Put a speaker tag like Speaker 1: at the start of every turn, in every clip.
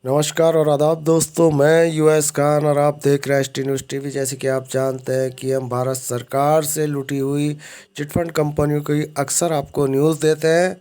Speaker 1: नमस्कार और आदाब दोस्तों, मैं यूएस खान और आप देख रहे हैं एसटी न्यूज़ टीवी। जैसे कि आप जानते हैं कि हम भारत सरकार से लूटी हुई चिटफंड कंपनियों की अक्सर आपको न्यूज़ देते हैं।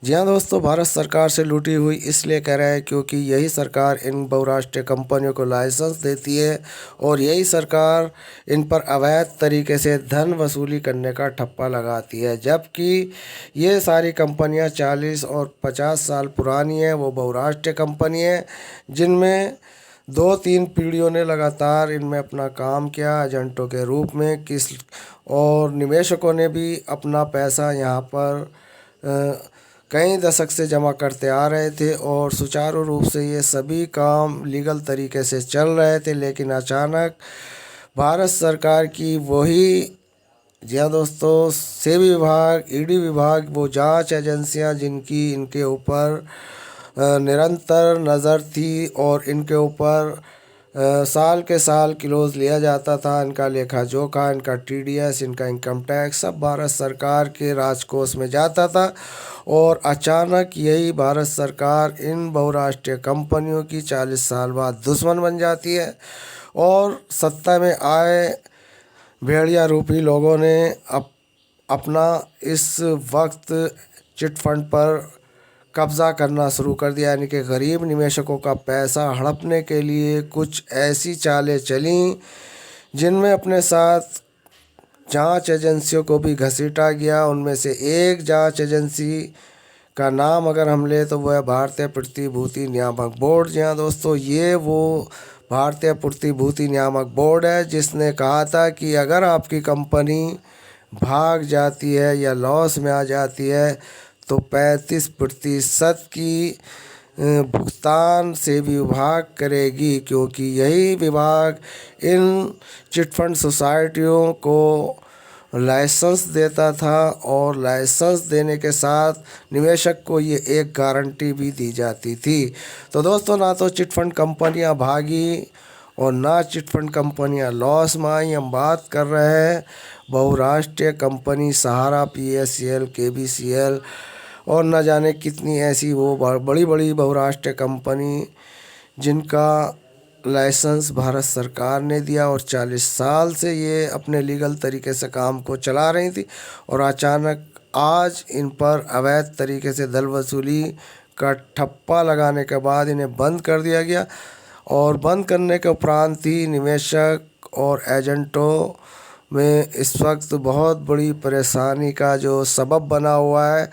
Speaker 1: जी हाँ दोस्तों, भारत सरकार से लूटी हुई इसलिए कह रहे हैं क्योंकि यही सरकार इन बहुराष्ट्रीय कंपनियों को लाइसेंस देती है और यही सरकार इन पर अवैध तरीके से धन वसूली करने का ठप्पा लगाती है। जबकि ये सारी कंपनियां 40 और 50 साल पुरानी हैं। वो बहुराष्ट्रीय कंपनी है जिनमें 2-3 पीढ़ियों ने लगातार इनमें अपना काम किया एजेंटों के रूप में। किस और निवेशकों ने भी अपना पैसा यहाँ पर कई दशक से जमा करते आ रहे थे और सुचारू रूप से ये सभी काम लीगल तरीके से चल रहे थे। लेकिन अचानक भारत सरकार की वही, जी हाँ दोस्तों, सेबी विभाग, ईडी विभाग, वो जांच एजेंसियां जिनकी इनके ऊपर निरंतर नज़र थी और इनके ऊपर साल के साल क्लोज लिया जाता था। इनका लेखा जोखा, इनका टीडीएस, इनका इनकम टैक्स सब भारत सरकार के राजकोष में जाता था। और अचानक यही भारत सरकार इन बहुराष्ट्रीय कंपनियों की 40 साल बाद दुश्मन बन जाती है और सत्ता में आए भेड़िया रूपी लोगों ने अपना इस वक्त चिटफंड पर कब्ज़ा करना शुरू कर दिया। यानी कि गरीब निवेशकों का पैसा हड़पने के लिए कुछ ऐसी चालें चलीं जिनमें अपने साथ जांच एजेंसियों को भी घसीटा गया। उनमें से एक जांच एजेंसी का नाम अगर हम ले तो वह है भारतीय प्रतिभूति नियामक बोर्ड। जी हाँ दोस्तों, ये वो भारतीय प्रतिभूति नियामक बोर्ड है जिसने कहा था कि अगर आपकी कंपनी भाग जाती है या लॉस में आ जाती है तो 35% की भुगतान सेबी विभाग करेगी, क्योंकि यही विभाग इन चिटफंड सोसाइटियों को लाइसेंस देता था और लाइसेंस देने के साथ निवेशक को ये एक गारंटी भी दी जाती थी। तो दोस्तों, ना तो चिटफंड कंपनियां भागी और ना चिटफंड कंपनियां लॉस में आई। हम बात कर रहे हैं बहुराष्ट्रीय कंपनी सहारा, पीएससीएल, केबीसीएल और न जाने कितनी ऐसी वो बड़ी बड़ी बहुराष्ट्रीय कंपनी जिनका लाइसेंस भारत सरकार ने दिया और 40 साल से ये अपने लीगल तरीके से काम को चला रही थी। और अचानक आज इन पर अवैध तरीके से धन वसूली का ठप्पा लगाने के बाद इन्हें बंद कर दिया गया। और बंद करने के उपरांत ही निवेशक और एजेंटों में इस वक्त बहुत बड़ी परेशानी का जो सबब बना हुआ है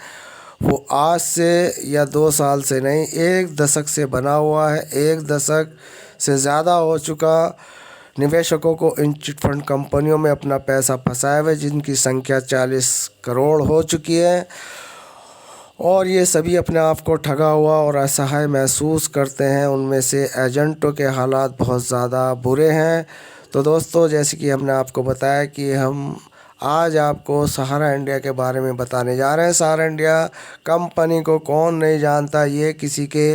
Speaker 1: वो आज से या 2 साल से नहीं, 1 दशक से बना हुआ है। 1 दशक से ज़्यादा हो चुका निवेशकों को इन चिटफंड कंपनियों में अपना पैसा फंसाए हुए, जिनकी संख्या 40 करोड़ हो चुकी है। और ये सभी अपने आप को ठगा हुआ और असहाय महसूस करते हैं। उनमें से एजेंटों के हालात बहुत ज़्यादा बुरे हैं। तो दोस्तों, जैसे कि हमने आपको बताया कि हम आज आपको सहारा इंडिया के बारे में बताने जा रहे हैं। सहारा इंडिया कंपनी को कौन नहीं जानता, ये किसी के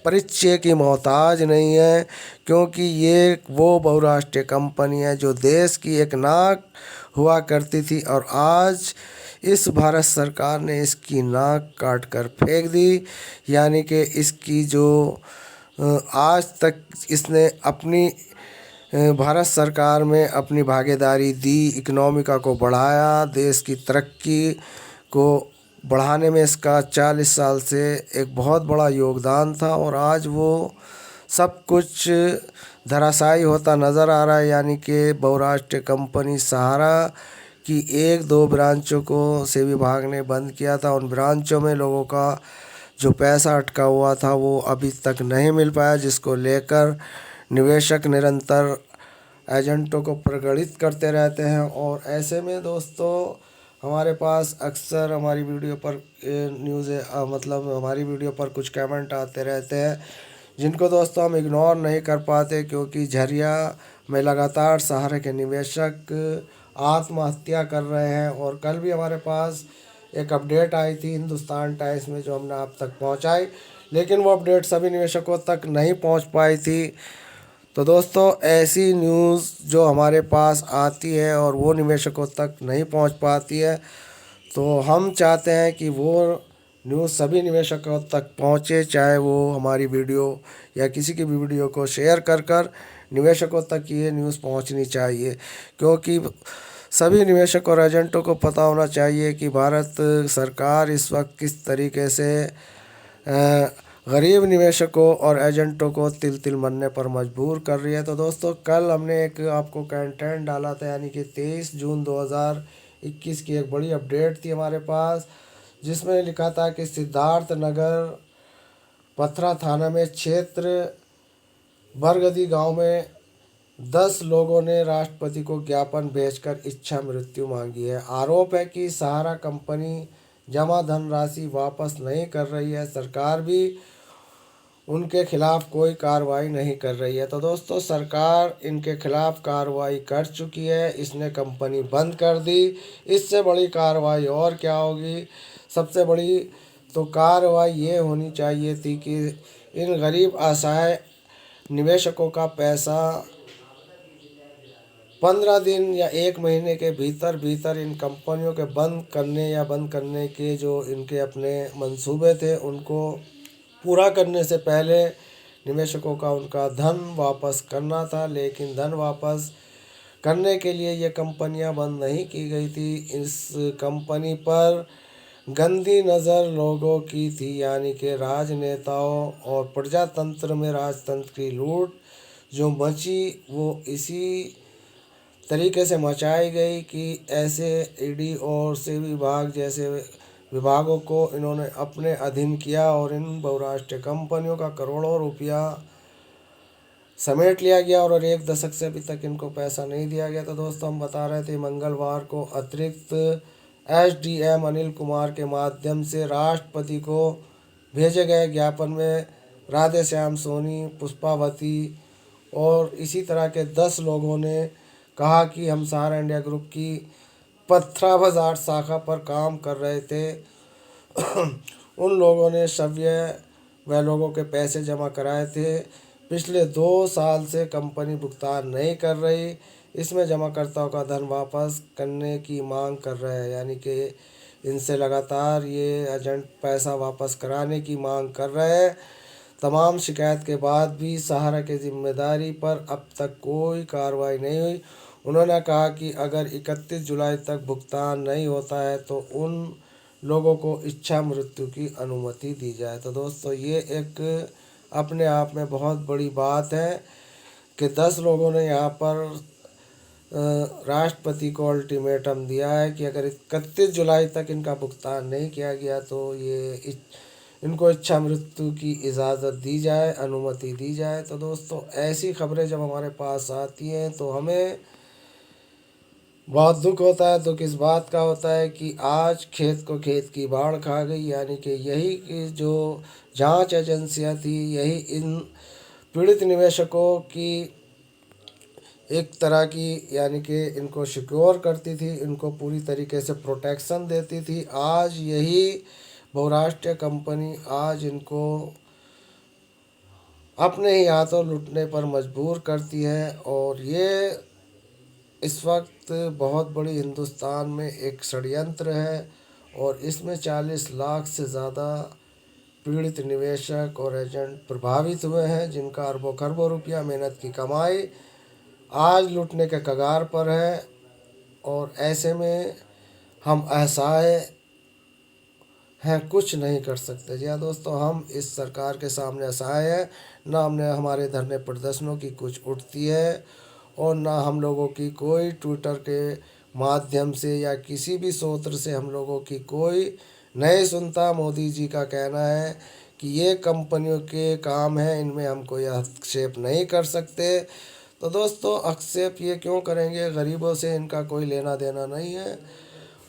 Speaker 1: परिचय की मोहताज नहीं है, क्योंकि ये वो बहुराष्ट्रीय कंपनी है जो देश की एक नाक हुआ करती थी और आज इस भारत सरकार ने इसकी नाक काट कर फेंक दी। यानी कि इसकी जो आज तक इसने अपनी भारत सरकार में अपनी भागीदारी दी, इकोनॉमिका को बढ़ाया, देश की तरक्की को बढ़ाने में इसका 40 साल से एक बहुत बड़ा योगदान था और आज वो सब कुछ धराशायी होता नज़र आ रहा है। यानी कि बहुराष्ट्रीय कंपनी सहारा की 1-2 ब्रांचों को सेबी विभाग ने बंद किया था। उन ब्रांचों में लोगों का जो पैसा अटका हुआ था वो अभी तक नहीं मिल पाया, जिसको लेकर निवेशक निरंतर एजेंटों को प्रगणित करते रहते हैं। और ऐसे में दोस्तों, हमारे पास अक्सर हमारी वीडियो पर मतलब हमारी वीडियो पर कुछ कमेंट आते रहते हैं जिनको दोस्तों हम इग्नोर नहीं कर पाते, क्योंकि झरिया में लगातार सहारे के निवेशक आत्महत्या कर रहे हैं। और कल भी हमारे पास एक अपडेट आई थी हिंदुस्तान टाइम्स में जो हमने आप तक पहुंचाई, लेकिन वो अपडेट सभी निवेशकों तक नहीं पहुंच पाई थी। तो दोस्तों, ऐसी न्यूज़ जो हमारे पास आती है और वो निवेशकों तक नहीं पहुंच पाती है, तो हम चाहते हैं कि वो न्यूज़ सभी निवेशकों तक पहुंचे, चाहे वो हमारी वीडियो या किसी की भी वीडियो को शेयर कर कर निवेशकों तक ये न्यूज़ पहुंचनी चाहिए, क्योंकि सभी निवेशक और एजेंटों को पता होना चाहिए कि भारत सरकार इस वक्त किस तरीके से गरीब निवेशकों और एजेंटों को तिल तिल मरने पर मजबूर कर रही है। तो दोस्तों, कल हमने एक आपको कंटेंट डाला था, यानी कि 23 जून 2021 की एक बड़ी अपडेट थी हमारे पास, जिसमें लिखा था कि सिद्धार्थ नगर पथरा थाना में क्षेत्र बरगदी गांव में 10 लोगों ने राष्ट्रपति को ज्ञापन भेजकर इच्छा मृत्यु मांगी है। आरोप है कि सहारा कंपनी जमा धनराशि वापस नहीं कर रही है, सरकार भी उनके खिलाफ कोई कार्रवाई नहीं कर रही है। तो दोस्तों, सरकार इनके खिलाफ कार्रवाई कर चुकी है, इसने कंपनी बंद कर दी। इससे बड़ी कार्रवाई और क्या होगी? सबसे बड़ी तो कार्रवाई ये होनी चाहिए थी कि इन गरीब असहाय निवेशकों का पैसा 15 दिन या 1 महीने के भीतर भीतर इन कंपनियों के बंद करने के जो इनके अपने मंसूबे थे, उनको पूरा करने से पहले निवेशकों का उनका धन वापस करना था। लेकिन धन वापस करने के लिए ये कंपनियां बंद नहीं की गई थी। इस कंपनी पर गंदी नज़र लोगों की थी, यानी कि राजनेताओं और प्रजातंत्र में राजतंत्र की लूट जो मची, वो इसी तरीके से मचाई गई कि ऐसे ईडी और सेबी विभाग जैसे विभागों को इन्होंने अपने अधीन किया और इन बहुराष्ट्रीय कंपनियों का करोड़ों रुपया समेट लिया गया और 1 दशक से अभी तक इनको पैसा नहीं दिया गया। तो दोस्तों, हम बता रहे थे मंगलवार को अतिरिक्त एसडीएम अनिल कुमार के माध्यम से राष्ट्रपति को भेजे गए ज्ञापन में राधे श्याम सोनी, पुष्पावती और इसी तरह के 10 लोगों ने कहा कि हम सहारा इंडिया ग्रुप की पथरा बाजार शाखा पर काम कर रहे थे। उन लोगों ने सभ्य व लोगों के पैसे जमा कराए थे। पिछले 2 साल से कंपनी भुगतान नहीं कर रही, इसमें जमाकर्ताओं का धन वापस करने की मांग कर रहे हैं, यानी कि इनसे लगातार ये एजेंट पैसा वापस कराने की मांग कर रहे हैं। तमाम शिकायत के बाद भी सहारा की जिम्मेदारी पर अब तक कोई कार्रवाई नहीं हुई। उन्होंने कहा कि अगर 31 जुलाई तक भुगतान नहीं होता है तो उन लोगों को इच्छा मृत्यु की अनुमति दी जाए। तो दोस्तों, ये एक अपने आप में बहुत बड़ी बात है कि 10 लोगों ने यहाँ पर राष्ट्रपति को अल्टीमेटम दिया है कि अगर 31 जुलाई तक इनका भुगतान नहीं किया गया तो ये इनको इच्छा मृत्यु की इजाज़त दी जाए, अनुमति दी जाए। तो दोस्तों, ऐसी खबरें जब हमारे पास आती हैं तो हमें बहुत दुख होता है। दुख इस बात का होता है कि आज खेत को खेत की बाढ़ खा गई, यानी कि यही कि जो जांच एजेंसियां थी, यही इन पीड़ित निवेशकों की एक तरह की, यानी कि इनको सिक्योर करती थी, इनको पूरी तरीके से प्रोटेक्शन देती थी। आज यही बहुराष्ट्रीय कंपनी आज इनको अपने ही हाथों लूटने पर मजबूर करती है। और ये इस वक्त बहुत बड़ी हिंदुस्तान में एक षड्यंत्र है और इसमें 40 लाख से ज़्यादा पीड़ित निवेशक और एजेंट प्रभावित हुए हैं, जिनका अरबों खरबों रुपया मेहनत की कमाई आज लूटने के कगार पर है। और ऐसे में हम असहाय हैं, कुछ नहीं कर सकते। जी हाँ दोस्तों, हम इस सरकार के सामने असहाय हैं। ना हमने हमारे धरने प्रदर्शनों की कुछ उठती है और ना हम लोगों की कोई ट्विटर के माध्यम से या किसी भी स्रोत से हम लोगों की कोई नहीं सुनता। मोदी जी का कहना है कि ये कंपनियों के काम है, इनमें हम कोई हस्तक्षेप नहीं कर सकते। तो दोस्तों, हस्तक्षेप ये क्यों करेंगे? गरीबों से इनका कोई लेना देना नहीं है।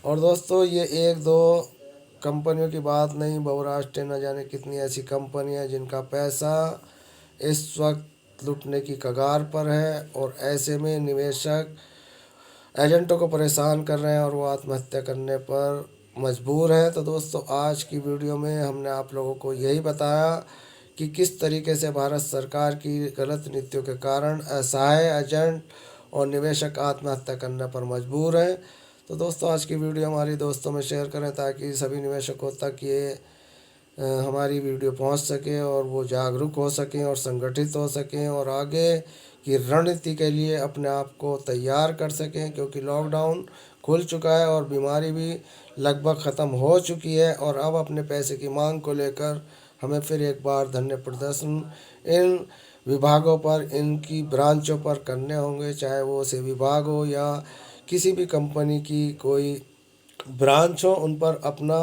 Speaker 1: और दोस्तों, ये 1-2 कंपनियों की बात नहीं, बहुराष्ट्रीय न जाने कितनी ऐसी कंपनियां हैं जिनका पैसा इस वक्त लूटने की कगार पर है और ऐसे में निवेशक एजेंटों को परेशान कर रहे हैं और वो आत्महत्या करने पर मजबूर हैं। तो दोस्तों, आज की वीडियो में हमने आप लोगों को यही बताया कि किस तरीके से भारत सरकार की गलत नीतियों के कारण असहाय एजेंट और निवेशक आत्महत्या करने पर मजबूर हैं। तो दोस्तों, आज की वीडियो हमारी दोस्तों में शेयर करें ताकि सभी निवेशकों तक ये हमारी वीडियो पहुंच सके और वो जागरूक हो सकें और संगठित हो सकें और आगे की रणनीति के लिए अपने आप को तैयार कर सकें, क्योंकि लॉकडाउन खुल चुका है और बीमारी भी लगभग ख़त्म हो चुकी है। और अब अपने पैसे की मांग को लेकर हमें फिर एक बार धरने प्रदर्शन इन विभागों पर, इनकी ब्रांचों पर करने होंगे, चाहे वो से विभाग हो या किसी भी कंपनी की कोई ब्रांच हो, उन पर अपना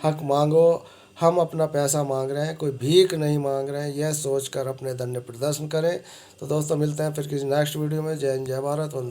Speaker 1: हक मांगो। हम अपना पैसा मांग रहे हैं, कोई भीख नहीं मांग रहे हैं, यह सोचकर अपने धरने प्रदर्शन करें। तो दोस्तों, मिलते हैं फिर किसी नेक्स्ट वीडियो में। जय हिंद, जय भारत, वंदे